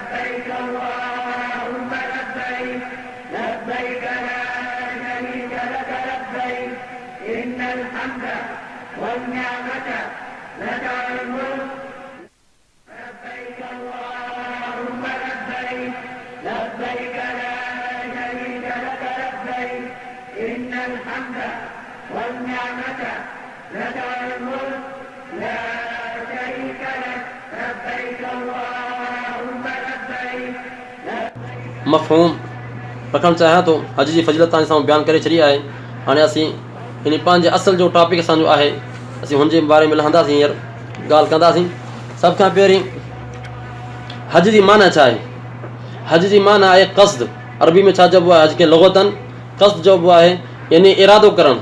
لبيك اللهم لبيك لبيك لا شريك لك لبيك إن الحمد والنعمة لك والملك لبيك اللهم لبيك لبيك لا شريك لك لبيك إن الحمد والنعمة لك والملك لا شريك لك لبيك اللهم لبيك मफ़हूम रखणु चाहियां थो। हज जी फज़ीलत तव्हां सां बयानु करे छॾी आहे। हाणे असीं इन पंहिंजे असुल जो टॉपिक असांजो आहे, असीं हुनजे बारे में लहंदासीं, हींअर ॻाल्हि कंदासीं। सभ खां पहिरीं हज जी माना छा आहे? हज जी माना आहे क़स्द। अरबी में छा चइबो आहे? हज खे लुग़तन क़स्द चइबो आहे, यानी इरादो करणु,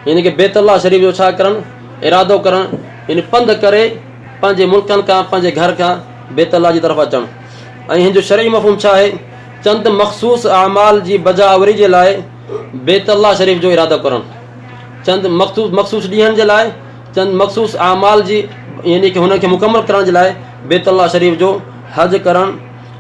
यानी कि बैत अल्लाह शरीफ़ जो छा करणु? इरादो करणु, यानी पंधु करे पंहिंजे मुल्कनि खां, पंहिंजे घर खां बैत अल्लाह जी तरफ़ अचणु। ऐं हिन जो शरई मफ़हूम छा आहे? चंद मख़सूस अमाल जी बजावरी जे लाइ बैत अल्लाह शरीफ़ जो इरादो करणु, चंद मख़सूस ॾींहंनि जे लाइ, चंद मख़सूस अमाल जी यानी कि हुनखे मुकमल करण जे लाइ बैत अल्लाह शरीफ़ जो हज करणु।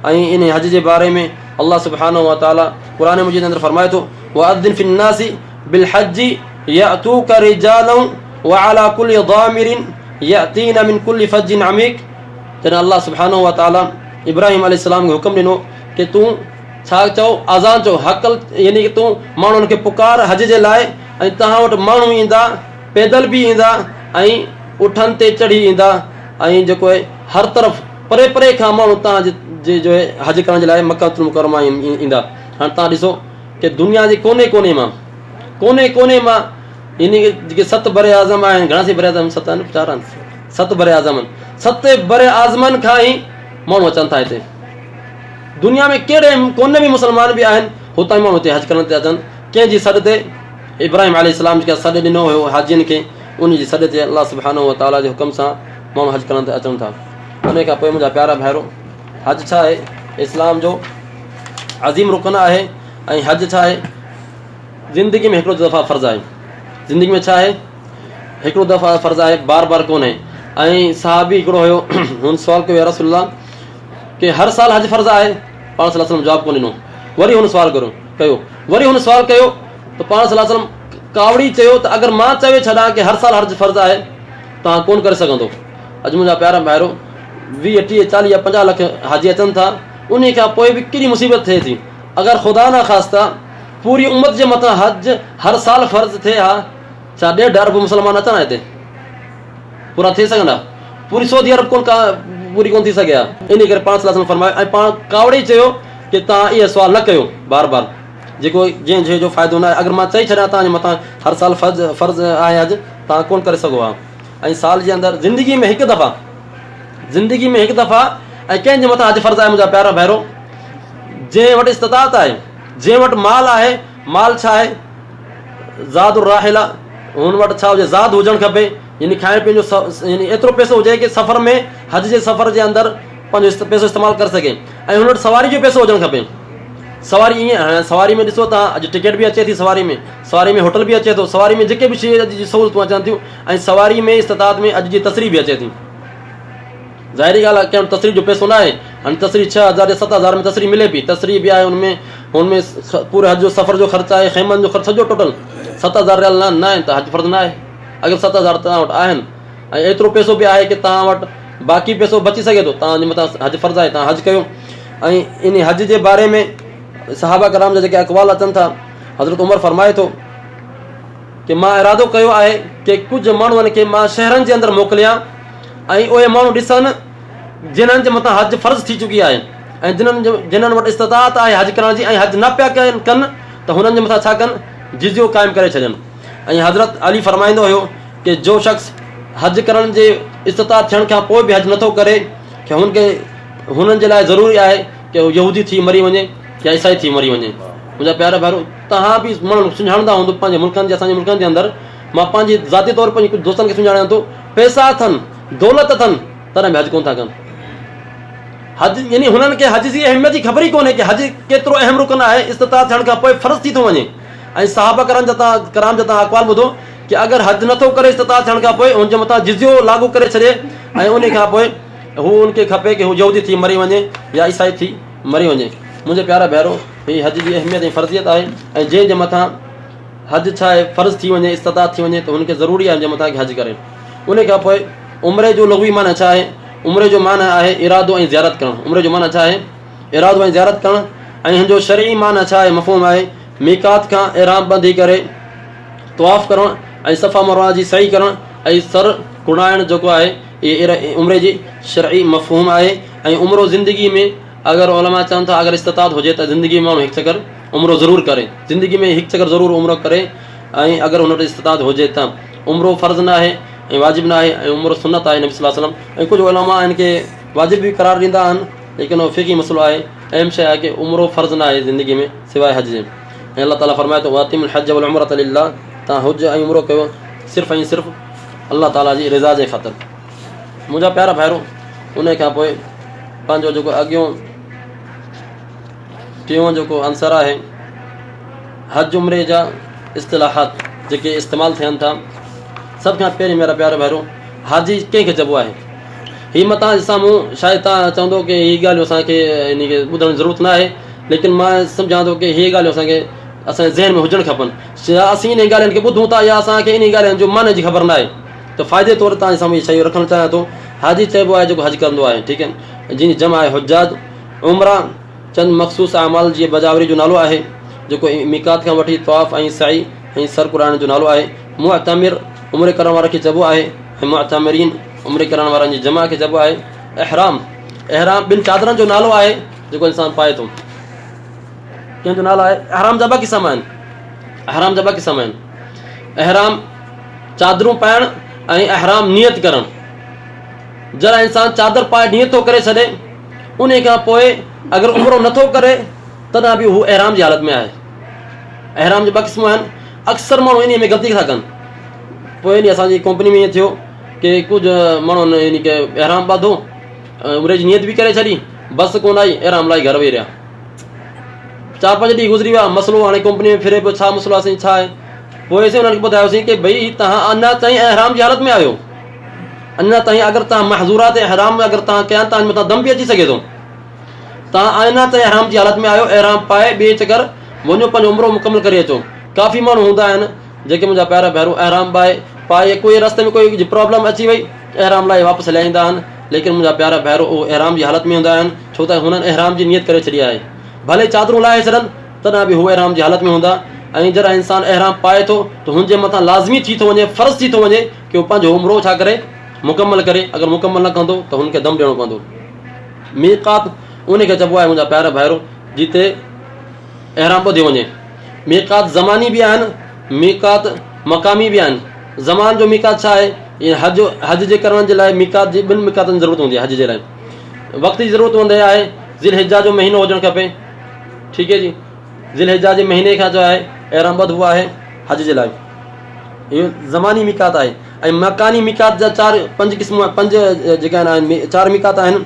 ऐं इन हज जे बारे में अल्लाह सुब्हानहु व तआला क़ुरान मजीद जे अंदरि फरमाए थो, वअद्दिन फिन्नासी बिलहज्जि यअतूका रिजालन व अला कुल्लि ज़ामिरिन यअतीना मिन कुल्लि फज्जिन अमीक। जॾहिं अल्लाह सुब्हानहु व तआला इब्राहिम अलैहिस्सलाम खे हुकुम ॾिनो कि तूं छा चओ, अज़ान चओ, हक़ल, यानी कि तूं माण्हुनि खे पुकार हज जे लाइ, ऐं तव्हां वटि माण्हू ईंदा, पैदल बि ईंदा ऐं उठनि ते चढ़ी ईंदा, ऐं जेको आहे हर तरफ़ परे परे खां माण्हू तव्हांजे जो आहे हज करण जे लाइ मक्का मुकरमा ईंदा। हाणे तव्हां ॾिसो कि दुनिया जे कोने कोने मां यानी कि जेके 7 बर आज़म आहिनि, घणा सी बर आज़म? 7 आहिनि, 4 आहिनि, 7 बर आज़म आहिनि। 7 बर आज़मनि खां ई माण्हू अचनि था हिते। दुनिया में कहिड़े कोने में मुस्लमान बि आहिनि, हुतां ई माण्हू हिते हज करण ते अचनि। कंहिंजी सॾ ते? इब्राहिम अलैहिस्सलाम जेका सॾु ॾिनो हुयो हाजियुनि खे, उन जी सॾ ते अल्लाह सुब्हानहु व तआला जे हुकुम सां माण्हू हज करण ते अचनि था। उन खां पोइ मुंहिंजा प्यारा भाइरो, हज छा आहे? इस्लाम जो अज़ीम रुकन आहे। ऐं हज छा आहे? ज़िंदगी में हिकिड़ो दफ़ा फ़र्ज़ु आहे। ज़िंदगी में छा आहे? हिकिड़ो दफ़ा फ़र्ज़ु आहे, बार बार कोन्हे। ऐं सहाबी हिकिड़ो हुयो, हुन सुवाल कयो, या रसूलल्लाह कि हर साल हज फ़र्ज़ु आहे? पाण सल्लल्लाहु अलैहि वसल्लम जवाबु कोन ॾिनो। वरी हुन सुवाल कयो, वरी हुन सुवाल कयो त पाण सल्लल्लाहु अलैहि वसल्लम कावड़ी चयो त अगरि मां चवे छॾां कि हर साल हज फ़र्ज़ु आहे, तव्हां कोन करे सघंदो। अॼु मुंहिंजा प्यारा भाइरो 20, 30, 40 या 50 लख हाजी अचनि था, उन खां पोइ बि केॾी मुसीबत थिए थी। अगरि ख़ुदा न ख़ास्ता पूरी उम्मत जे मथां हज हर साल फ़र्ज़ु थिए हा, छा 1.5 अरब मुस्लमान अचनि हिते? पूरा थी सघंदा? पूरी सऊदी अरब पूरी कोन थी सघे हा। इन करे पाण सल्लल्लाहु अलैहि वसल्लम फरमायो, ऐं पाण कावड़ी चयो कि तव्हां इहे सुवाल न कयो बार बार, जेको जंहिं जो फ़ाइदो न आहे। अगरि मां चई छॾियां तव्हांजे मथां हर साल फ़र्ज़ु आहे हज, तव्हां कोन करे सघो हा। ऐं साल जे अंदरि ज़िंदगी में हिकु दफ़ा, ऐं कंहिंजे मथां हज फ़र्ज़ु आहे? मुंहिंजा प्यारा भाइरो, जंहिं वटि इस्तिताअत आहे, जंहिं वटि माल आहे। माल छा आहे? ज़ादुर राहिला, हुन वटि छा हुजे? ज़ाद हुजणु खपे, यानी खाइण पीअण जो यानी एतिरो पैसो हुजे कि सफ़र में, हज जे सफ़र जे अंदरि पंहिंजो पैसो इस्तेमालु करे सघे। ऐं हुन वटि सवारी जो पैसो हुजणु खपे। सवारी ईअं, हाणे सवारी में ॾिसो तव्हां, अॼु टिकट बि अचे थी सवारी में होटल बि अचे थो, सवारी में जेके बि शइ जी सहूलियतूं अचनि थियूं, ऐं सवारी में इस्तिताअत में अॼु जी तसरी बि अचे थी। ज़ाहिरी ॻाल्हि आहे, कंहिं वटि तसरी जो पैसो न आहे। हाणे तसरी 6,000 या 7,000 में तसरी मिले पई, तसरी बि आहे हुनमें पूरे हज जो सफ़र जो ख़र्चु आहे, ख़ैमनि जो ख़र्चु, सॼो टोटल 7,000 रियाल न आहे, त हज फ़र्ज़ु न आहे। अगरि 7,000 तव्हां वटि आहिनि ऐं एतिरो पैसो बि आहे कि तव्हां वटि बाक़ी पैसो बची सघे थो, तव्हांजे मथां हज फ़र्ज़ु आहे, तव्हां हज कयो। ऐं इन हज जे बारे में सहाबा कराम जा जेके अक़वाल अचनि था, हज़रत उमर फरमाए थो कि मां इरादो कयो आहे कि कुझु माण्हुनि खे मां शहरनि जे अंदरि मोकिलियां, ऐं उहे माण्हू ॾिसनि जिन्हनि जे मथां हज फ़र्ज़ु थी चुकी आहे, ऐं जिन्हनि वटि इस्तिताअत आहे हज करण जी, ऐं हज न पिया कनि त हुननि जे मथां छा कनि? जिज़ियो क़ाइमु करे छॾनि। ऐं हज़रत अली फरमाईंदो हुयो कि जो शख़्स हज करण जे इस्तिताअत थियण खां पोइ बि हज नथो करे, कि हुननि जे लाइ ज़रूरी आहे कि यहूदी थी मरी वञे या ईसाई थी मरी वञे। मुंहिंजा प्यारा भाइरो, तव्हां बि माण्हू सुञाणंदा हूंदो पंहिंजे मुल्कनि जे, असांजे मुल्कनि जे अंदरि। मां पंहिंजी ज़ाती तौर पंहिंजे कुझु दोस्तनि खे सुञाणां थो, पैसा अथनि, दौलत अथनि, तॾहिं बि हज कोन था कनि। हज यानी हुननि खे हज जी अहमियत जी ख़बर ई कोन्हे कि हज केतिरो अहम रुकन आहे, इस्तिताअत थियण खां पोइ फ़र्ज़ु थी थो वञे। ऐं सहाबा कराम जा तव्हां अक़वाल ॿुधो कि अगरि हज नथो करे इस्तिताअत थियण खां पोइ हुनजे मथां जिज़ियो लागू करे छॾे, ऐं उन खां पोइ हू उनखे खपे कि हू यहूदी थी मरी वञे या ईसाई थी मरी वञे। मुंहिंजे प्यारा भेरो, हीअ हज जी अहमियत ऐं फ़र्ज़ियत आहे ऐं जंहिंजे मथां हज छा आहे फ़र्ज़ु थी वञे, इस्तिताअत थी वञे, त हुनखे ज़रूरी आहे जंहिं मथां हज करे। उन खां पोइ उमिरे जो लग़वी माना छा आहे? उमिरे जो माना आहे इरादो ऐं ज़ियारत करणु। उमिरे जो माना छा आहे? इरादो ऐं ज़ियारत करणु। ऐं हिन जो शरई माना छा आहे? मफ़हूम आहे मीकात खां इहराम ॿधी करे तवाफ़ करणु ऐं सफ़ा मरवा जी सही करणु ऐं सर कुड़ाइणु जेको आहे इहे उमिरे जी शरई मफ़हूम आहे। ऐं उमिरो ज़िंदगी में अगरि उलमा चवनि था अगरि इस्तिताअत हुजे त ज़िंदगी में माण्हू हिकु चकर उमिरो ज़रूरु करे, ज़िंदगी में हिकु चकर ज़रूरु उमिरो करे। ऐं अगरि हुन वटि इस्तिताअत हुजे त उमिरो फ़र्ज़ु न आहे ऐं वाजिबु न आहे, ऐं उमिरो सुन्नत आहे नबी सल्लल्लाहु अलैहि वसल्लम। ऐं कुझु उलमा हिन खे वाजिबु बि क़रार ॾींदा आहिनि, लेकिन उहो फ़िक़ी मसइलो आहे। अहम शइ आहे की उमिरो फ़र्ज़ु न आहे ज़िंदगी में सवाइ हज जे। ऐं अलाह ताला फरमाए थो वातिमुल हज वल उमरत लिल्लाह, तव्हां हुज ऐं उमिरो कयो सिर्फ़ु ऐं सिर्फ़ु अलाह ताला जी रिज़ा जे ख़ातिर। मुंहिंजा प्यारा भाइरो, उन खां पोइ पंहिंजो जेको अॻियों टियों जेको अंसर आहे हज उमिरे जा इस्तिलाहात जेके इस्तेमालु थियनि था। सभ खां पहिरीं मेरा प्यारा भाइरो, हाजी कंहिंखे चइबो आहे? हीअ मां तव्हां साम्हूं शायदि तव्हां चवंदो की हीअ ॻाल्हियूं असांखे इन खे ॿुधण जी ज़रूरत न आहे, लेकिन मां सम्झां थो की हीअ ॻाल्हियूं असांखे असांजे ज़हन में हुजणु खपनि। या असीं इन ॻाल्हियुनि खे ॿुधूं था या असांखे इन ॻाल्हियुनि जो माने जी ख़बर न आहे, त फ़ाइदे तौरु तव्हांजे साम्हूं इहे शयूं रखणु चाहियां थो। हाजी चइबो आहे जेको हज कंदो आहे, ठीकु आहे, जिन जमा आहे हुजाज। उमिरा चंद मख़सूस अमाल जीअं बजावरी जो नालो आहे, जेको मीकात खां वठी तवाफ़ ऐं साई ऐं सर कुराइण जो नालो आहे। मुअतमिर उमिरे करण वारे खे चइबो आहे, ऐं मुअतमिरीन उमिरे करण वारनि जी जमा खे चइबो आहे। एहराम ॿिनि चादरनि जो नालो आहे जेको इंसानु पाए थो। कंहिंजो नालो आहे? एहराम जा ॿ क़िस्म आहिनि। एहराम जा ॿ क़िस्म आहिनि, एहराम चादरूं पाइणु ऐं एहराम नियत करणु। जरा इंसानु चादर पाए नियत थो करे छॾे, उन खां पोइ अगरि उमिरो नथो करे तॾहिं बि हू एहराम जी हालत में आहे। एहराम जा ॿ क़िस्म आहिनि। अक्सर माण्हू इन में ग़लती था कनि। पोइ इन असांजी कंपनी में ईअं थियो की कुझु माण्हुनि इन खे एहराम ॿाधो, उमिरे जी नियत बि करे छॾी, बस कोन आई, एहराम लाइ घर वेही रहिया। 4-5 ॾींहं गुज़री विया, मसइलो हाणे कंपनी में फिरे पियो, छा मसइलो आहे, छा आहे? पोइ असीं हुननि खे ॿुधायोसीं की भई तव्हां अञा ताईं एहराम जी हालत में आहियो, अञा ताईं अगरि तव्हां महज़ूरात एहराम में अगरि तव्हां कया तव्हांजे मथां दम बि अची सघे थो। तव्हां अञा ताईं एहराम जी हालत में आहियो, एहराम पाए ॿिए चकर वञो पंहिंजो उमिरो मुकमल करे अचो। काफ़ी माण्हू हूंदा आहिनि जेके मुंहिंजा प्यारा भेरो एहराम पाए कोई रस्ते में कोई प्रॉब्लम अची वई, एहराम लाइ वापसि हलाईंदा आहिनि, लेकिन मुंहिंजा प्यारा भेरो उहो एहराम जी हालत में हूंदा आहिनि, छो त हुननि एहराम जी नियत करे छॾी आहे। भले चादरूं लाहे छॾनि तॾहिं बि हू एहराम जी हालत में हूंदा। ऐं जॾहिं इंसानु एहराम पाए थो त हुनजे मथां लाज़मी थी थो वञे, फ़र्ज़ु थी थो वञे की उहो पंहिंजो उमिरो छा करे मुकमल करे। अगरि मुकमल न कंदो त हुनखे दम ॾियणो पवंदो। मीकात उनखे चइबो आहे मुंहिंजा प्यारा भाइरो जिते एहराम ॿधियो वञे। मीकात ज़मानी बि आहिनि, मीकात मक़ामी बि आहिनि। ज़मान जो मीकात छा आहे? हज जे करण जे लाइ मीकात जी ॿिनि मीकातनि जी ज़रूरत हूंदी आहे। हज जे लाइ वक़्त जी ज़रूरत हूंदी आहे, ज़िलहिजा जो महीनो हुजणु खपे, ठीकु आहे जी। ज़िलहिजा जे महीने खां जो आहे एहराम ॿधिबो आहे हज जे लाइ, इहो ज़मानी मीकात आहे। ऐं मकानी मीकात जा 4-5 क़िस्म, 5 जेके आहिनि 4 मीकात आहिनि।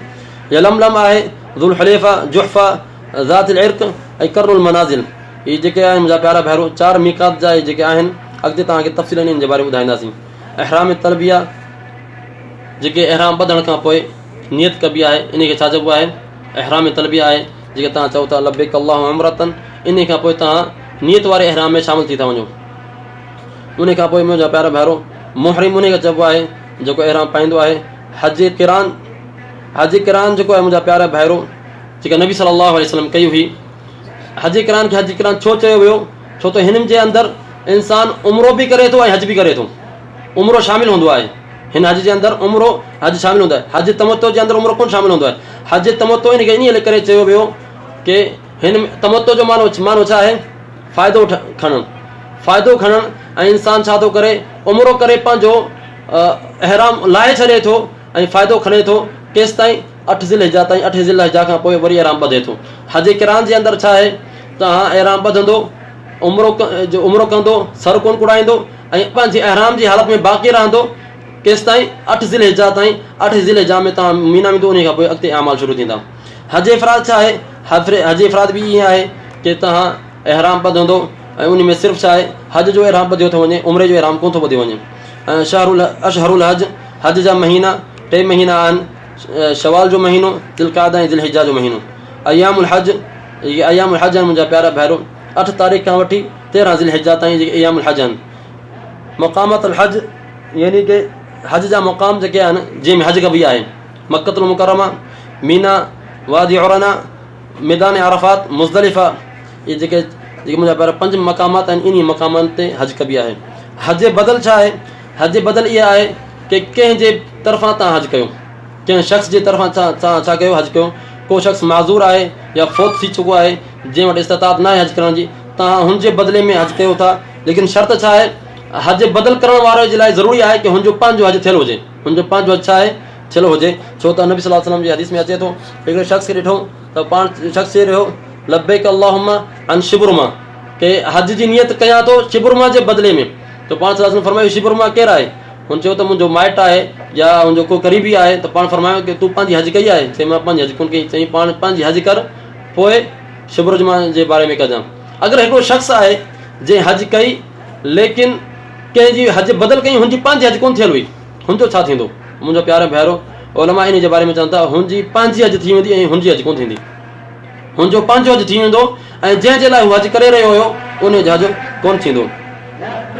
यलमलम आहे, ज़ुलहुलैफ़ा, जुहफ़ा, ज़ातुल इर्क़ ऐं कर्रुल मनाज़िल। इहे जेके आहिनि मुंहिंजा प्यारा भेरो 4 मीकात जा जेके आहिनि। अॻिते तव्हांखे तफ़सील इन जे बारे में ॿुधाईंदासीं। एहराम तलबिया जेके एहराम ॿधण खां पोइ नियत कबी आहे, इन खे छा चइबो आहे? एहराम तलबिया आहे। जेके तव्हां चओ था लब्बैक अल्लाहुम्मा उम्रतन, इन खां पोइ तव्हां नियत वारे एहराम में शामिल थी था वञो। उन खां पोइ मुंहिंजा प्यारा भेरो मुहरिम उन खे चइबो आहे जेको एहराम पाईंदो आहे। हज किरान जेको आहे मुंहिंजा प्यारा भेरो जेका नबी सल्लल्लाहु अलैहि वसल्लम कई हुई। हज किरान खे हज किरान छो चयो वियो? छो त हिन जे अंदरि इंसानु उमिरो बि करे थो ऐं हज बि करे थो। उमिरो शामिल हूंदो आहे हिन हज जे अंदरि, उमिरो हज शामिल हूंदो आहे। हज तमतो जे अंदरि उमिरो कोन शामिल हूंदो आहे। हज तमतो इन खे इन करे चयो वियो की हिन तमतो जो मानो छा आहे? फ़ाइदो खणणु। ऐं इंसानु छा थो करे? उमिरो करे पंहिंजो एहराम लाहे छॾे थो ऐं फ़ाइदो खणे थो केसि ताईं? 8 ज़िलहिजा ताईं। 8 ज़िलहिजा खां पोइ वरी एहराम ॿधे थो। हज किरान जे अंदरि छा आहे? तव्हां एहराम ॿधंदो, उमिरो कंदो, सर कोन कुड़ाईंदो ऐं पंहिंजी एहराम जी हालत में बाक़ी रहंदो केसि ताईं? 8 ज़िलहिजा ताईं। 8 ज़िलहिजा में तव्हां मीना वेंदो, उन खां पोइ अॻिते अमाल शुरू थींदा। हज इफ़राद छा आहे? हज इफ़राद बि ईअं आहे की तव्हां एहराम ॿधंदो ऐं उन में सिर्फ़ु छा आहे? हज जो एहराम ॿधियो थो वञे, उमिरे जो एहराम कोन थो ॿधियो वञे। अशहरुल हज, हज जा महीना 3 महीना आहिनि। शवाल जो महीनो, दिलक़ादा ऐं दिलहिजा जो महीनो। अयामुल हज, जेके अयामुल हज आहिनि मुंहिंजा प्यारा भाइरो, 8 तारीख़ खां वठी 13 दिलहिजा ताईं जेके अयामुल हज आहिनि। मक़ामतुल हज यानी कि हज जा मुक़ाम जेके आहिनि जंहिंमें हज कबी आहे, मक्कतुल मुकरमा, मीना, वादी उरना, मैदान अरफात, मुज़दलिफ़ा, इहे जेके मुंहिंजा प्यारा 5 मक़ामात आहिनि, इन मक़ामनि ते हज कबी आहे। हज बदल छा आहे? हज बदल इहा आहे कि कंहिंजे तरफ़ां तव्हां हज कयो, कंहिं शख़्स जे तरफ़ां तव्हां छा कयो, हज कयो। को शख़्स माज़ूर आहे या फ़ौत थी चुको आहे, जंहिं वटि इस्तिताअत न आहे हज करण जी, तव्हां हुनजे बदिले में हज कयो था। लेकिन शर्त छा आहे? हज बदल करण वारे जे लाइ ज़रूरी आहे कि हुनजो पंहिंजो हज थियलु हुजे, हुनजो पंहिंजो हज छा आहे, थियलु हुजे। छो त नबी सल्लल्लाहु अलैहि वसल्लम जी हदीस में अचे थो, हिकिड़े शख़्स खे ॾिठो त पाण शख़्स चई रहियो लब्बैक अल्लाहुम्मा अन शिबुरमा, कि हज जी नियत कयां थो शिबुरमा जे बदिले में। त पाण सल्लल्लाहु अलैहि वसल्लम फरमायो शिबुरमा केरु आहे? हुन चयो त मुंहिंजो माइटु आहे या मुंहिंजो को क़रीबी आहे। त पाण फरमायो कि तूं पंहिंजी हज कई आहे? चई मां पंहिंजी हज कोन कई। चई पाण पंहिंजी हज कर, पोइ शिबुरमा जे बारे में कजां। अगरि हिकिड़ो शख़्स आहे जंहिं हज कई लेकिन कंहिंजी हज बदल कई, हुनजी पंहिंजी हज कोन थियल हुई, हुनजो छा थींदो? मुंहिंजो प्यारो भाइरो, उलमा इन जे बारे में चवनि था हुनजी पंहिंजी हज थी वेंदी ऐं हुनजी हज कोन थींदी। हुनजो पंहिंजो हज थी वेंदो ऐं जंहिंजे लाइ हू हज करे रहियो हुयो उन जो हज कोन थींदो।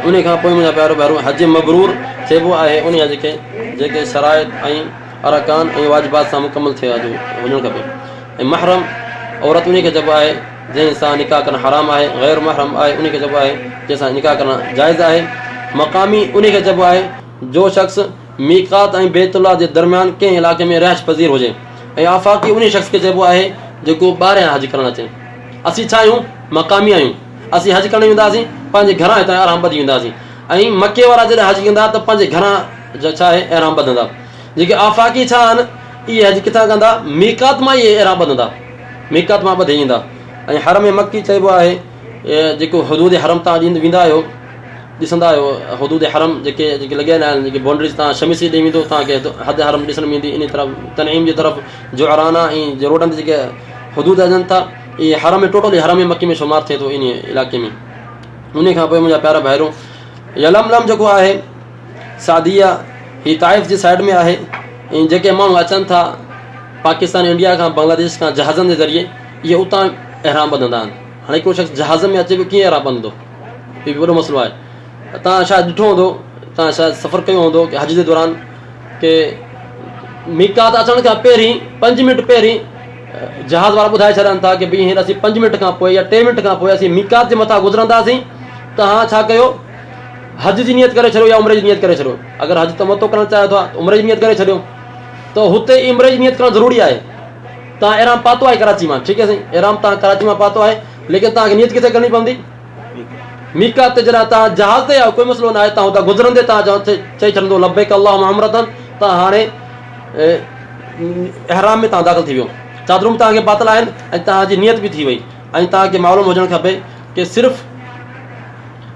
उन खां पोइ मुंहिंजा प्यारो भाइरो, हज मबरूर चइबो आहे उन हज खे जेके शराइत ऐं अरकान ऐं वाजिबात सां मुकमल थिए हुजणु खपे। ऐं महरम औरत उन खे चइबो आहे जंहिंसां निकाह करणु हराम आहे। ग़ैर महरम आहे उन खे चइबो आहे जंहिंसां निकाह करणु जाइज़ आहे। मक़ामी उन खे चइबो आहे जो शख़्स मीक़ात ऐं बैतुल्लाह जे दरमियान कंहिं इलाइक़े में रिहाइश पज़ीर हुजे। ऐं आफ़ाक़ी उन शख़्स खे चइबो आहे जेको ॿाहिरियां हज करणु अचे। असीं छा आहियूं? मक़ामी आहियूं। असीं हज करणु वेंदासीं पंहिंजे घरां हितां आराम ॿधी वेंदासीं, ऐं मके वारा जॾहिं हज कंदा त पंहिंजे घरां जो छा आहे एराम ॿधंदा। जेके आफ़ाक़ी छा आहिनि इहे हज किथां कंदा? मीक़ात मां इहे एराम ॿधंदा, मीक़ात मां ॿधे ईंदा। ऐं हरम मक्की चइबो आहे जेको हदूद हरम तव्हां वेंदा आहियो, ॾिसंदा आहियो हदूद हरम जेके लॻियल आहिनि, जेके बाउंड्रीज़ तव्हां शमीसी ॾेई वेंदो तव्हांखे हद हरम ॾिसण में ईंदी। इन तरफ़ तनईम जी तरफ़ जुअराना ऐं रोडनि ते जेके हदूद अचनि था इहे हरम में टोटली हरम मक्की में शुमार थिए थो इन इलाइक़े में। उन खां पोइ मुंहिंजा प्यारा भाइरो, यलमलम जेको आहे सादिया ही ताइफ़ जी साइड में आहे। ऐं जेके माण्हू अचनि था पाकिस्तान इंडिया खां बांग्लादेश खां जहाज़नि जे ज़रिए, इहे उतां एराम ॿधंदा आहिनि। हाणे हिकिड़ो शख़्स जहाज़ में अचे पियो, कीअं एराम ॿधंदो? इहो बि वॾो मसइलो आहे। तव्हां शायदि ॾिठो हूंदो, तव्हां शायदि सफ़र कयो हूंदो कि हज जे दौरान के मीक़ात अचण खां पहिरीं 5 मिंट पहिरीं जहाज़ वारा ॿुधाए छॾनि था कि भई हींअर असीं 5 मिंट खां पोइ या 3 मिंट खां पोइ असीं मीक़ात जे मथां गुज़रंदासीं। तव्हां छा कयो? हज जी नियत करे छॾियो या उमिरे जी नियत करे छॾियो। अगरि हज तमतो करणु चाहियो था त उमिरे जी नियत करे छॾियो। त हुते उमिरे जी नियत करणु ज़रूरी आहे। तव्हां एराम पातो आहे कराची मां, ठीकु आहे साईं, एराम तव्हां कराची मां पातो आहे, लेकिन तव्हांखे नियत किथे करणी पवंदी? मीक़ात ते जॾहिं तव्हां जहाज़ ते आहियो कोई मसइलो न आहे, तव्हां हुतां गुज़रंदे तव्हां चई छॾंदो लब्बैक अल्लाहुम्मा उम्रतन, तव्हां हाणे एहराम में तव्हां दाख़िल थी वियो। चादरूं बि तव्हांखे पातल आहिनि ऐं तव्हांजी नियत बि थी वई। ऐं तव्हांखे मालूम हुजणु खपे कि सिर्फ़ु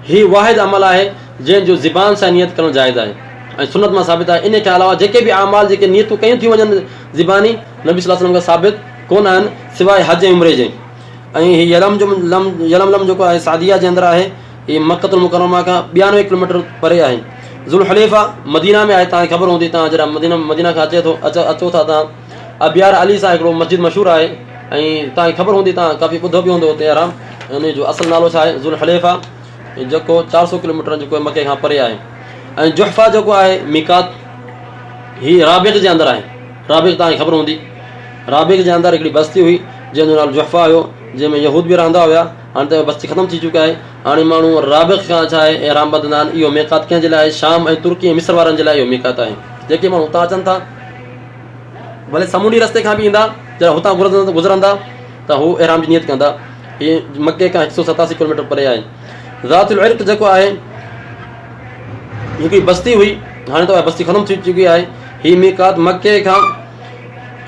हीउ वाहिद अमल आहे जंहिंजो ज़बान सां नियत करणु जाइज़ आहे ऐं सुनत मां साबित आहे। इन खां अलावा जेके बि अमाल जेके नियतूं कयूं थी वञनि ज़बानी, नबी सल्लल्लाहु अलैहि वसल्लम खां साबित कोन आहिनि सवाइ हज ऐं उमिरे जे। ऐं हीउ यलमलम जेको आहे सादिया जे अंदरि आहे, हीअ मक्कतुल मुकरमा खां 92 किलोमीटर परे आहे। ज़ुल्हुलैफ़ा मदीना में आहे, तव्हांखे ख़बर हूंदी। तव्हां जॾहिं मदीना खां अचो था तव्हां, अबियार अली सां हिकिड़ो मस्जिद मशहूरु आहे ऐं तव्हांखे ख़बर हूंदी, तव्हां काफ़ी ॿुधो बि हूंदो हुते आराम। उन जो असुलु नालो छा आहे? ज़ुल्हुलैफ़ा, जेको 400 किलोमीटर जेको आहे मके खां परे आहे। ऐं जुहफ़ा जेको आहे मीक़ात, हीअ राबिग़ जे अंदरि आहे। राबिग़ तव्हांखे ख़बर हूंदी, राबिग़ जे अंदरि हिकिड़ी बस्ती हुई जंहिंजो नालो जुहफ़ा हुयो, जंहिंमें यहूद बि रहंदा हुया। हाणे त बस्ती ख़तमु थी चुका आहे। हाणे माण्हू राबिग़ खां छा आहे एराम ॿधंदा आहिनि। इहो मीक़ात कंहिंजे लाइ आहे? शाम ऐं तुर्की ऐं मिस्र वारनि जे लाइ इहो मीक़ात आहे। जेके माण्हू हुतां अचनि था, भले समुंडी रस्ते खां बि ईंदा, जॾहिं हुतां गुज़रंदा त हू एराम जी नियत कंदा। हीअ मके खां 187 किलोमीटर परे आहे। ज़ातुल इर्क़ जेको आहे हिकिड़ी बस्ती हुई, हाणे त बस्ती ख़तमु थी चुकी आहे। हीअ मीक़ात मके खां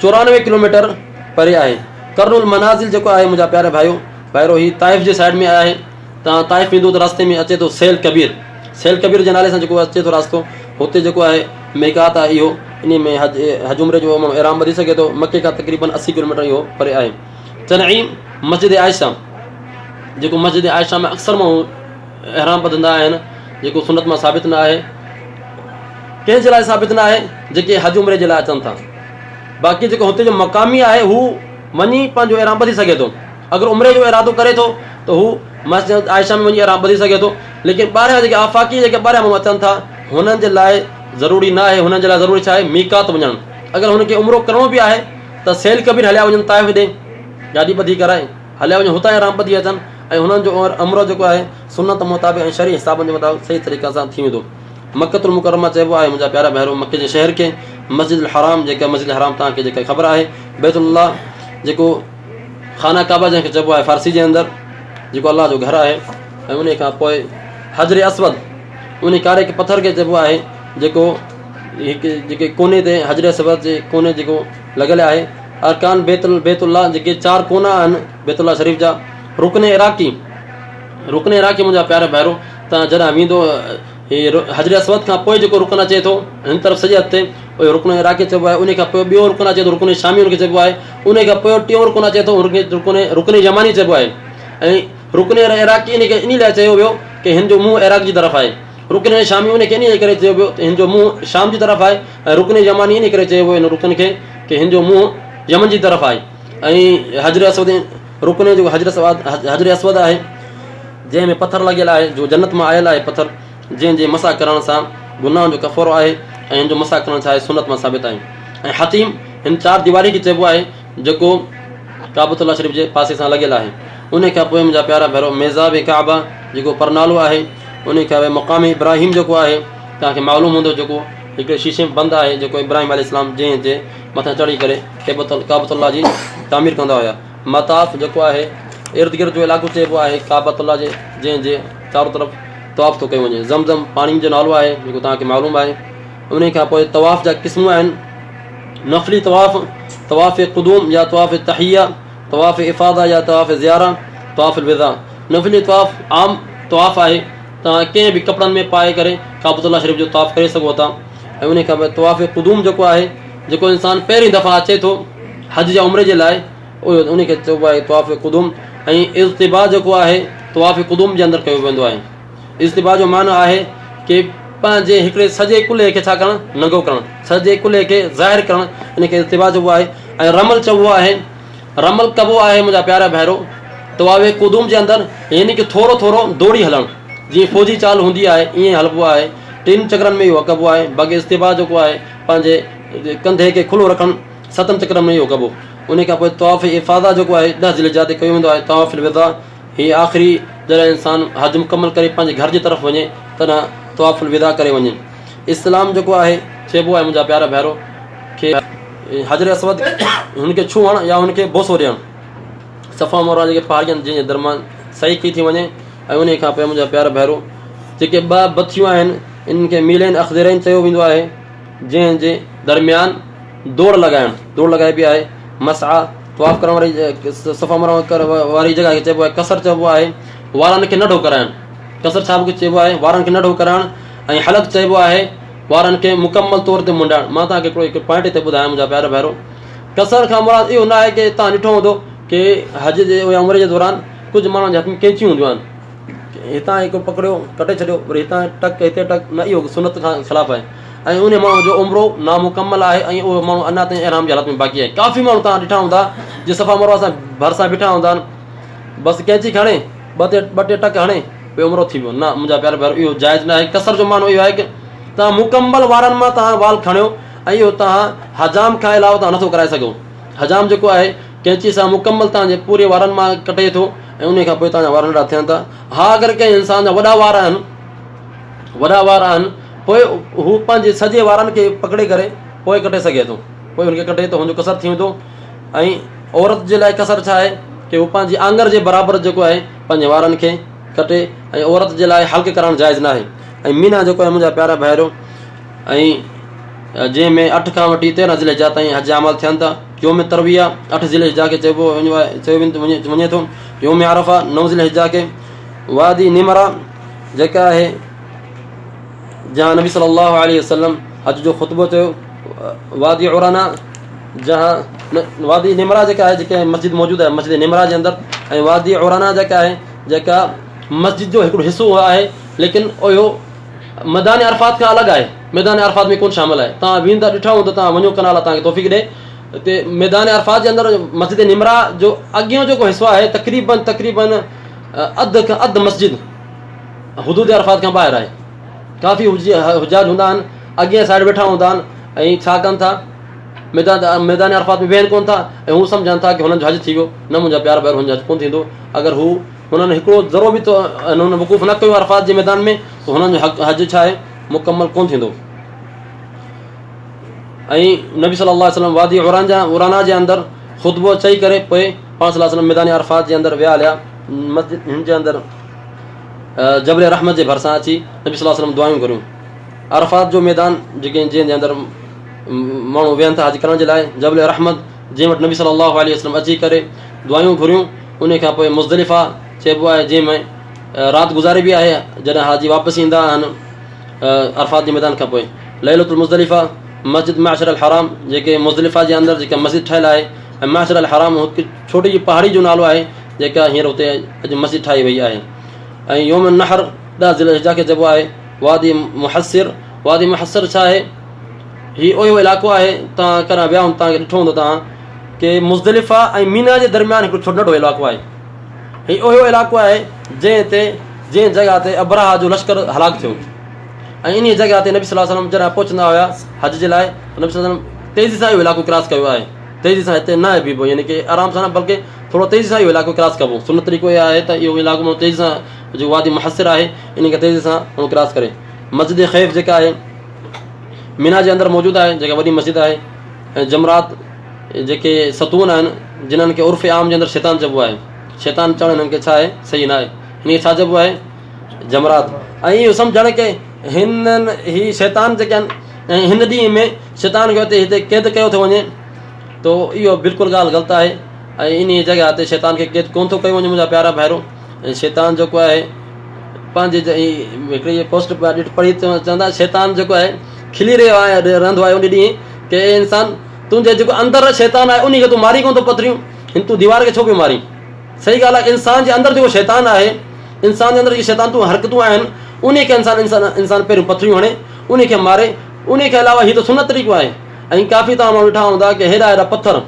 94 किलोमीटर परे आहे। कर्नुल मनाज़िल जेको आहे मुंहिंजा प्यारे भाइरो हीअ ताइफ़ जे साइड में आहे। तव्हां ताइफ़ वेंदो त रस्ते में अचे थो सेल कबीर जे नाले सां जेको अचे थो रास्तो, हुते जेको आहे मीक़ात आहे। इहो इन में हज उमिरे जो माण्हू एराम ॿधी सघे थो। मके खां तक़रीबन 80 किलोमीटर इहो परे आहे। तनईम मस्जिद आयशा, जेको मस्जिद आयशा में अक्सर माण्हू एराम ॿधंदा आहिनि, जेको सुनत मां साबित न आहे। कंहिंजे लाइ साबित न आहे? जेके हज उमिरे जे लाइ अचनि था। बाक़ी जेको हुते जो मक़ामी आहे हू वञी पंहिंजो इहराम ॿधी सघे थो। अगरि उमिरे जो इरादो करे थो त हू मस्जिद आयशा में वञी इहराम ॿधी सघे थो। लेकिन ॿाहिरियां जेके आफ़ाक़ी जेके ॿाहिरियां माण्हू अचनि था हुननि जे लाइ ज़रूरी न आहे। हुननि जे लाइ ज़रूरी छा आहे? मीकात वञणु। अगरि हुनखे उमिरो करिणो बि आहे त सेल कबीर हलिया वञनि ताइफ़ ॾे, गाॾी ॿधी कराए हलिया वञनि, हुतां इहराम ॿधी अचनि ऐं हुननि जो उमिरो जेको आहे सुनत मुताबिक़ ऐं शरी हिसाबनि जे मुताबिक़ सही तरीक़े सां थी वेंदो। मक्कतुल मुकरमा चइबो आहे मुंहिंजा प्यारा भेरो मके जे शहर खे, मस्जिद हराम जेका मस्जिद हराम तव्हांखे जेका ख़बर आहे, बैतुल्लाह जेको खाना काबा जंहिंखे चइबो आहे फारसी जे अंदरि, जेको अलाह जो घरु आहे, ऐं उन खां पोइ हजर असवद उन कारे के पथर खे चइबो आहे जेको हिकु जेके कोने ते हजर असवद जे कोने जेको लॻियल आहे। अरकान बैतुल्लाह जेके 4 कोना आहिनि बैतुल्लाह शरीफ़ जा, रुकन इराक़ी मुंहिंजा प्यारा भेरो तव्हां जॾहिं वेंदो हजर असवद खां पोइ जेको रुकन अचे थो हिन तरफ़ सॼे हथ ते उहो रुकन इराक़ी चइबो आहे। उन खां पोइ ॿियो रुकन अचे थो रुकन शामी हुनखे चइबो आहे। उन खां पोइ टियों रुकन अचे थो रुकन यमानी चइबो आहे। ऐं रुकन इराक़ी इन लाइ चयो वियो की हिन जो मुंहुं इराक़ जी तरफ़ आहे। रुकन शामी उनखे इन करे चयो वियो त हिन जो मुंहुं शाम जी तरफ़ आहे। ऐं रुकन यमानी इन करे चयो वियो हिन रुकन खे की हिन जो मुंहुं यमन जी तरफ़ आहे। ऐं हजर असवद रुकन जेको हजर असवद आहे जंहिंमें पथर लॻियल आहे, जो जन्नत मां आयल आहे पथर, जंहिंजे मसा करण सां गुनाह जो कफ़ारो आहे ऐं हिन जो मसा करण छा आहे सुनत मां साबित आहे। ऐं हतीम हिन 4 दीवारी खे चइबो आहे जेको काबतुल्लाह शरीफ़ जे पासे सां लॻियल आहे। उन खां पोइ मुंहिंजा प्यारा भेरो मेज़ाब काबा जेको परनालो आहे, उन खां पोइ मक़ाम इब्राहिम जेको आहे तव्हांखे मालूम हूंदो, जेको हिकिड़े शीशे में बंदि आहे, जेको इब्राहिम अलैहिस्सलाम जंहिंजे मथां चढ़ी करे काबतुल्लाह जी तामीर कंदा हुया। मताफ़ जेको आहे इर्द गिर्द जो इलाइक़ो चइबो आहे काबतुल्लाह जे जंहिंजे चारो तरफ़ तवाफ़ थो कयो वञे। ज़मज़म पाणी जो नालो आहे जेको तव्हांखे मालूम आहे। उन खां पोइ तवाफ़ जा क़िस्मूं आहिनि, नफ़ली तवाफ़, तवाफ़ क़ुदूम या तवाफ़ तहिया, तवाफ़ इफ़ादा या तवाफ़ ज़ियारा, तवाफ़ विदा। नफ़ली तवाफ़ आम तवाफ़ आहे, तव्हां कंहिं बि कपिड़नि में पाए करे काबतुल्लाह शरीफ़ जो तवाफ़ करे सघो था। ऐं उन खां पोइ तवाफ़ क़ुदूम जेको आहे, जेको इंसानु पहिरीं दफ़ा अचे थो हज या उमिरे जे लाइ, उहो उनखे चइबो आहे तवाफ़ क़ुदूम। ऐं इज़्तिबा जेको आहे तवाफ़ क़ुदूम जे अंदरि कयो वेंदो आहे। इज़्तिबा जो माना आहे कि पंहिंजे हिकिड़े सॼे कुल्हे खे छा करणु? नंगो करणु, सॼे कुल्हे खे ज़ाहिर करणु, इनखे इज़्तिबा चइबो आहे। ऐं रमल चइबो आहे, रमल कबो आहे मुंहिंजा प्यारा भेरो तवाफ़ क़ुदूम जे अंदरि, यानी कि थोरो थोरो दौड़ी हलणु, जीअं फ़ौजी चाल हूंदी आहे ईअं हलिबो आहे। 3 चकरनि में इहो कबो आहे। बाक़ी इज़्तिबा जेको आहे पंहिंजे कंधे खे खुलो रखणु, 7 चकरनि में इहो कबो। उन खां पोइ तवाफ़ इफ़ादा जेको आहे 10 ज़िलहिज्जा ते कयो वेंदो आहे। तवाफ़ विदा हीअ आख़िरी जॾहिं इंसानु हज मुकमल करे पंहिंजे घर जी तरफ़ वञे तॾहिं तवाफ़ विदा करे वञे। इस्लाम जेको आहे चइबो आहे मुंहिंजा प्यारा भेरो खे हजर असवद हुनखे छुअणु या हुनखे बोसो ॾियणु, सफ़ा मरवा जेके पहाड़ी आहिनि जंहिंजे दरमियान सही कई थी वञे। ऐं उन खां पोइ मुंहिंजा प्यारा भेरो जेके 2 बथियूं आहिनि इन्हनि खे मीलेन अख़दरैन चयो वेंदो आहे, जंहिंजे दरमियान दौड़ लॻाइबी आहे। मसआ तवाफ़ करण वारी सफ़ा मरवा वारी जॻह खे चइबो आहे कसर चइबो आहे। वारनि खे नंढो कराइणु, कसर छा चइबो आहे? वारनि खे नंढो कराइणु। ऐं हलक चइबो आहे वारनि खे मुकमल तौर ते मुंडाइणु। मां तव्हांखे हिकिड़ो पॉइंट हिते ॿुधायां मुंहिंजा प्यारा भेरो, कसर खां मुराद इहो न आहे की तव्हां ॾिठो हूंदो की हज जे या उमिरि जे दौरान कुझु माण्हुनि जे हथ में कैंचियूं हूंदियूं आहिनि, हितां हिकु पकड़ियो कटे छॾियो वरी हितां टक हिते टक, न इहो सुनत खां ख़िलाफ़ु आहे। ऐं उन माण्हू जो उमिरो नामुकमल आहे ऐं उहो माण्हू अञा ताईं इहराम जी हालत में बाक़ी आहे। काफ़ी माण्हू तव्हां ॾिठा हूंदा जे सफ़ा मरवा सां भरिसां बीठा हूंदा आहिनि, बसि कैंची खणे ॿ टे टक हणे भई उमिरो थी वियो। न मुंहिंजा प्यारा भेरो इहो जाइज़ न आहे। कसर जो मानो इहो आहे की तव्हां मुकमल वारनि मां तव्हां वाल खणियो ऐं इहो तव्हां हजाम खां अलावा तव्हां नथो कराए सघो। हजाम जेको आहे कैंची सां मुकमल तव्हांजे पूरे वारनि मां कटे थो ऐं उन खां पोइ तव्हांजा वार नंढा थियनि था। हा अगरि कंहिं इंसान जा वॾा वार आहिनि पोइ हू पंहिंजे सॼे वारनि खे पकिड़े करे पोइ कटे सघे थो, पोइ हुनखे कटे थो, हुनजो कसर थी वेंदो। ऐं औरत जे लाइ कसर छा आहे की हू पंहिंजी आंगर जे बराबरि जेको आहे पंहिंजे वारनि खे कटे। ऐं औरत जे लाइ हल्क करणु जाइज़ न आहे। ऐं मीना जेको आहे मुंहिंजा प्यारा भेरो, ऐं जंहिंमें 8 खां वठी 13 ज़िलहिज्जा ताईं हज अमल थियनि था। योम तरविया 8 ज़िलहिज्जा खे चयो वञे थो। योम आरफ़ा 9 ज़िलहिज्जा खे। वादी निमरा जेका आहे जहाँ नबी सल्लल्लाहु अलैहि वसल्लम हज जो ख़ुतबो चयो। वादी उराना जहाँ वादी निमरा जेका आहे जेके मस्जिद मौजूदु आहे मस्जिद निमरा जे अंदरि। ऐं वादी उराना जेका आहे जेका मस्जिद जो हिकिड़ो हिसो आहे, लेकिन इहो मैदान अरफात खां अलॻि आहे, मैदान अरफात में कोन शामिल आहे। तव्हां वेंदा ॾिठा हूंदा, तव्हां वञो कनाल तव्हांखे तौफ़ीक़ ॾे हिते मैदान अरफात जे अंदरि मस्जिद निमरा जो अॻियों जेको हिसो आहे तक़रीबन अधु मस्जिद हुदूद अरफात खां ॿाहिरि आहे। काफ़ी हुजाज हूंदा आहिनि, अॻियां साइड वेठा हूंदा आहिनि ऐं छा कनि था, मैदान अरफात में वेहनि कोन था ऐं हू सम्झनि था की हुननि जो हज थी वियो। न मुंहिंजा प्यार ॿाहिरि हुनजो हज कोन थींदो। अगरि हू हुननि हिकिड़ो ज़रो बि हुननि वक़ूफ़ न कयो अरफात जे मैदान में त हुननि जो हज छा आहे मुकमल कोन थींदो। ऐं नबी सल्लल्लाहु अलैहि वसल्लम वादी उराना जे अंदरि ख़ुतबो चई करे पोइ पाण सल्लल्लाहु अलैहि वसल्लम मैदान अरफात जे अंदरि विया हलिया। मस्जिद हिन जे अंदरि जबल रहमत जे भरिसां अची नबी सल्लल्लाहु अलैहि वसल्लम दुआयूं करियूं। अरफात जो मैदान जंहिंजे अंदरि माण्हू वेहनि था हज करण जे लाइ, जबल रहमत जंहिं वटि नबी सल्लल्लाहु अलैहि वसल्लम अची करे दुआयूं घुरियूं। उन खां पोइ मुज़दलिफ़ा चइबो आहे जंहिंमें राति गुज़ारी बि आहे जॾहिं हाजी वापसि ईंदा आहिनि अरफात जे मैदान खां पोइ। लैलतुल मुज़दलिफ़ा, मस्जिद माशर अल हराम जेके मुज़दलिफ़ा जे अंदरि जेका मस्जिद ठहियलु आहे, ऐं माशर अल हराम हिकु छोटी जी पहाड़ी जो नालो आहे जेका हींअर हुते अॼु मस्जिद ठाही वई आहे। ऐं योम नहर 10 ज़िलहिज्जा खे चइबो आहे वादी मुहसिर। वादी मुहसिर छा आहे? हीउ उहो इलाइक़ो आहे, तव्हां कॾहिं विया हूंदा तव्हांखे ॾिठो हूंदो तव्हां की मुज़दलिफ़ा ऐं मीना जे दरमियान हिकिड़ो छोटो नंढो इलाइक़ो आहे। हीउ उहो इलाइक़ो आहे जंहिं जॻह ते अबराहा जो लश्कर हलाकु थियो। ऐं इन जॻह ते नबी सल्लल्लाहु अलैहि वसल्लम जॾहिं पहुचंदा हुआ हज जे लाइ, नबी सल्लल्लाहु अलैहि वसल्लम तेज़ी सां इहो इलाइक़ो क्रॉस कयो आहे। तेज़ी सां हिते न बीबो, यानी की आराम सां न बल्कि थोरो तेज़ी सां इहो इलाइक़ो क्रॉस कबो। सुन्नत तरीक़ो इहो आहे त इहो इलाइक़ो माण्हू तेज़ी सां जो वादी मुहसिर आहे इन खे तेज़ी सां माण्हू क्रॉस करे। मस्जिद ख़ैफ जेका आहे मीना जे अंदरि मौजूदु आहे, जेका वॾी मस्जिद आहे। ऐं जमरात जेके सतून आहिनि जिन्हनि खे उर्फ़ आम जे अंदरि शैतान चइबो आहे। शैतान चवणु हिननि खे छा आहे सही न आहे, हिन खे छा चइबो आहे जमरात। ऐं इहो सम्झणु की ही शैतान जेके आहिनि ऐं हिन ॾींहं में शैतान खे हिते क़ैद कयो थो वञे त इहो बिल्कुलु ॻाल्हि ग़लति आहे। ऐं इन जॻह ते शैतान खे क़ैद कोन थो कयो वञे मुंहिंजा प्यारा भाइरो। ऐं शैतान जेको आहे पंहिंजे हिकिड़ी पोस्ट पढ़ी चवंदा शैतान जेको आहे खिली रहियो आहे रहंदो आहे उन ॾींहुं की इंसान तुंहिंजे जेको अंदरि शैतान आहे उन खे तूं मारी कोन थो पथरियूं, हिन तूं दीवार खे छो पियो मारी। सही ॻाल्हि आहे, इंसान जे अंदरि जेको शैतान आहे, इंसान जे अंदरि जेके शैतान तूं हरकतूं आहिनि उन खे इंसान पहिरियों पथरियूं हणे उन खे मारे। उन खे अलावा हीअ त सुन्नत तरीक़ो आहे। ऐं काफ़ी तव्हां माण्हू ॾिठा हूंदा की हेॾा पथर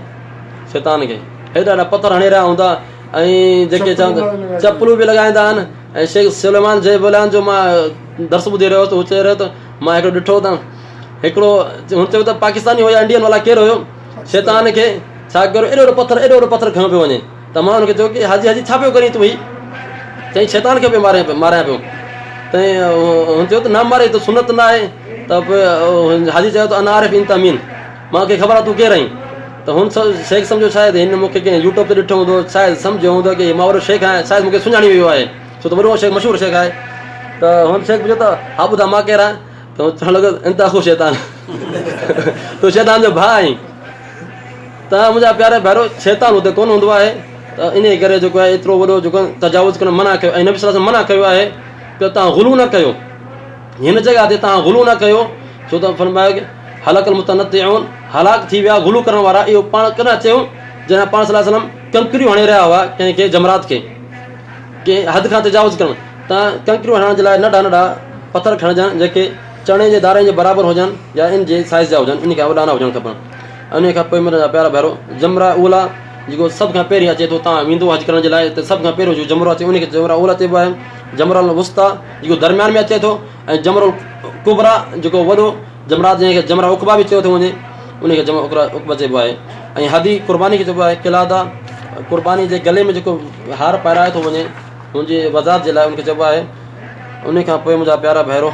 शैतान खे हेॾा पथर हणी रहिया हूंदा ऐं जेके चवंदा चपलूं बि लॻाईंदा आहिनि। ऐं शेख सुलेमान जे बोलान जो मां दर्स ॿुधी रहियो त हू चए रहियो त मां हिकिड़ो ॾिठो त हिकिड़ो हुन चयो त पाकिस्तानी हुया इंडियन वाला केरु हुयो, शैतान खे छा कयो एॾो वॾो पथर खयों पियो वञे त मां हुनखे चयो की हाजी छा पियो करीं तूं? ही चई शैतान खे पियो मारियां पियो। त हुन चयो त न मारे त सुनत न आहे। त पोइ हाजी चयो त अनारिफ़ इन तमीन, मूंखे ख़बर आहे तूं केरु आहीं। त हुन शेख सम्झो शायदि हिन मूंखे कंहिं यूट्यूब ते ॾिठो हूंदो, शायदि सम्झो हूंदो की मां वॾो शेख आहियां, शायदि मूंखे सुञाणी वियो आहे छो त वॾो शेख मशहूरु शेख आहे। त हुन शेख पुछियो त हा ॿुधा मां केरु आहियां? त चवणु लॻो इंता ख़ुशि शैतान तूं शैतान जो भाउ आहीं। त मुंहिंजा प्यारे भाइरो शैतान हुते कोन हूंदो आहे। त इन करे जेको आहे एतिरो वॾो जेको तजावुज़ करणु मना कयो। ऐं नबी सल्लल्लाहु अलैहि वसल्लम मना कयो आहे त तव्हां गुलू न कयो, हिन जॻह ते तव्हां गुलू न कयो छो त फरमायो की हलाकल मुतनत्तिऊन हलाक थी विया गुलू करण वारा। इहो पाण कॾहिं चयो जॾहिं पाण सल्लल्लाहु अलैहि वसल्लम कंकरियूं हणी रहिया हुआ कंहिंखे जमरात खे कंहिं हद खां तजावुज़ करणु। तव्हां कंकरियूं हणण जे लाइ नंढा नंढा पथर खणजनि जेके चणे जे दाणे जे बराबरि हुजनि या इन जे साइज़ जा हुजनि, इन खां वॾा न हुजणु खपनि। इन खां पोइ मुंहिंजा प्यारा भेरो जमरा उला जेको सभ खां पहिरीं अचे थो, तव्हां वेंदो हज करण जे लाइ त सभ खां पहिरियों जो जमरो अचे उनखे जमरा उला चइबो आहे। जमरुल वुस्ता जेको दरमियान में अचे थो, ऐं जमरुल कुबरा जेको वॾो जमरात जंहिंखे जमरा उकबा बि चयो थो वञे उनखे उकबा चइबो आहे। ऐं हदी क़ुर्बानी खे चइबो आहे। किलादा क़ुर्बानी जे गले में जेको हार पाराए थो वञे हुनजे वज़ात जे लाइ उनखे चइबो आहे। उन खां पोइ मुंहिंजा प्यारा भेरो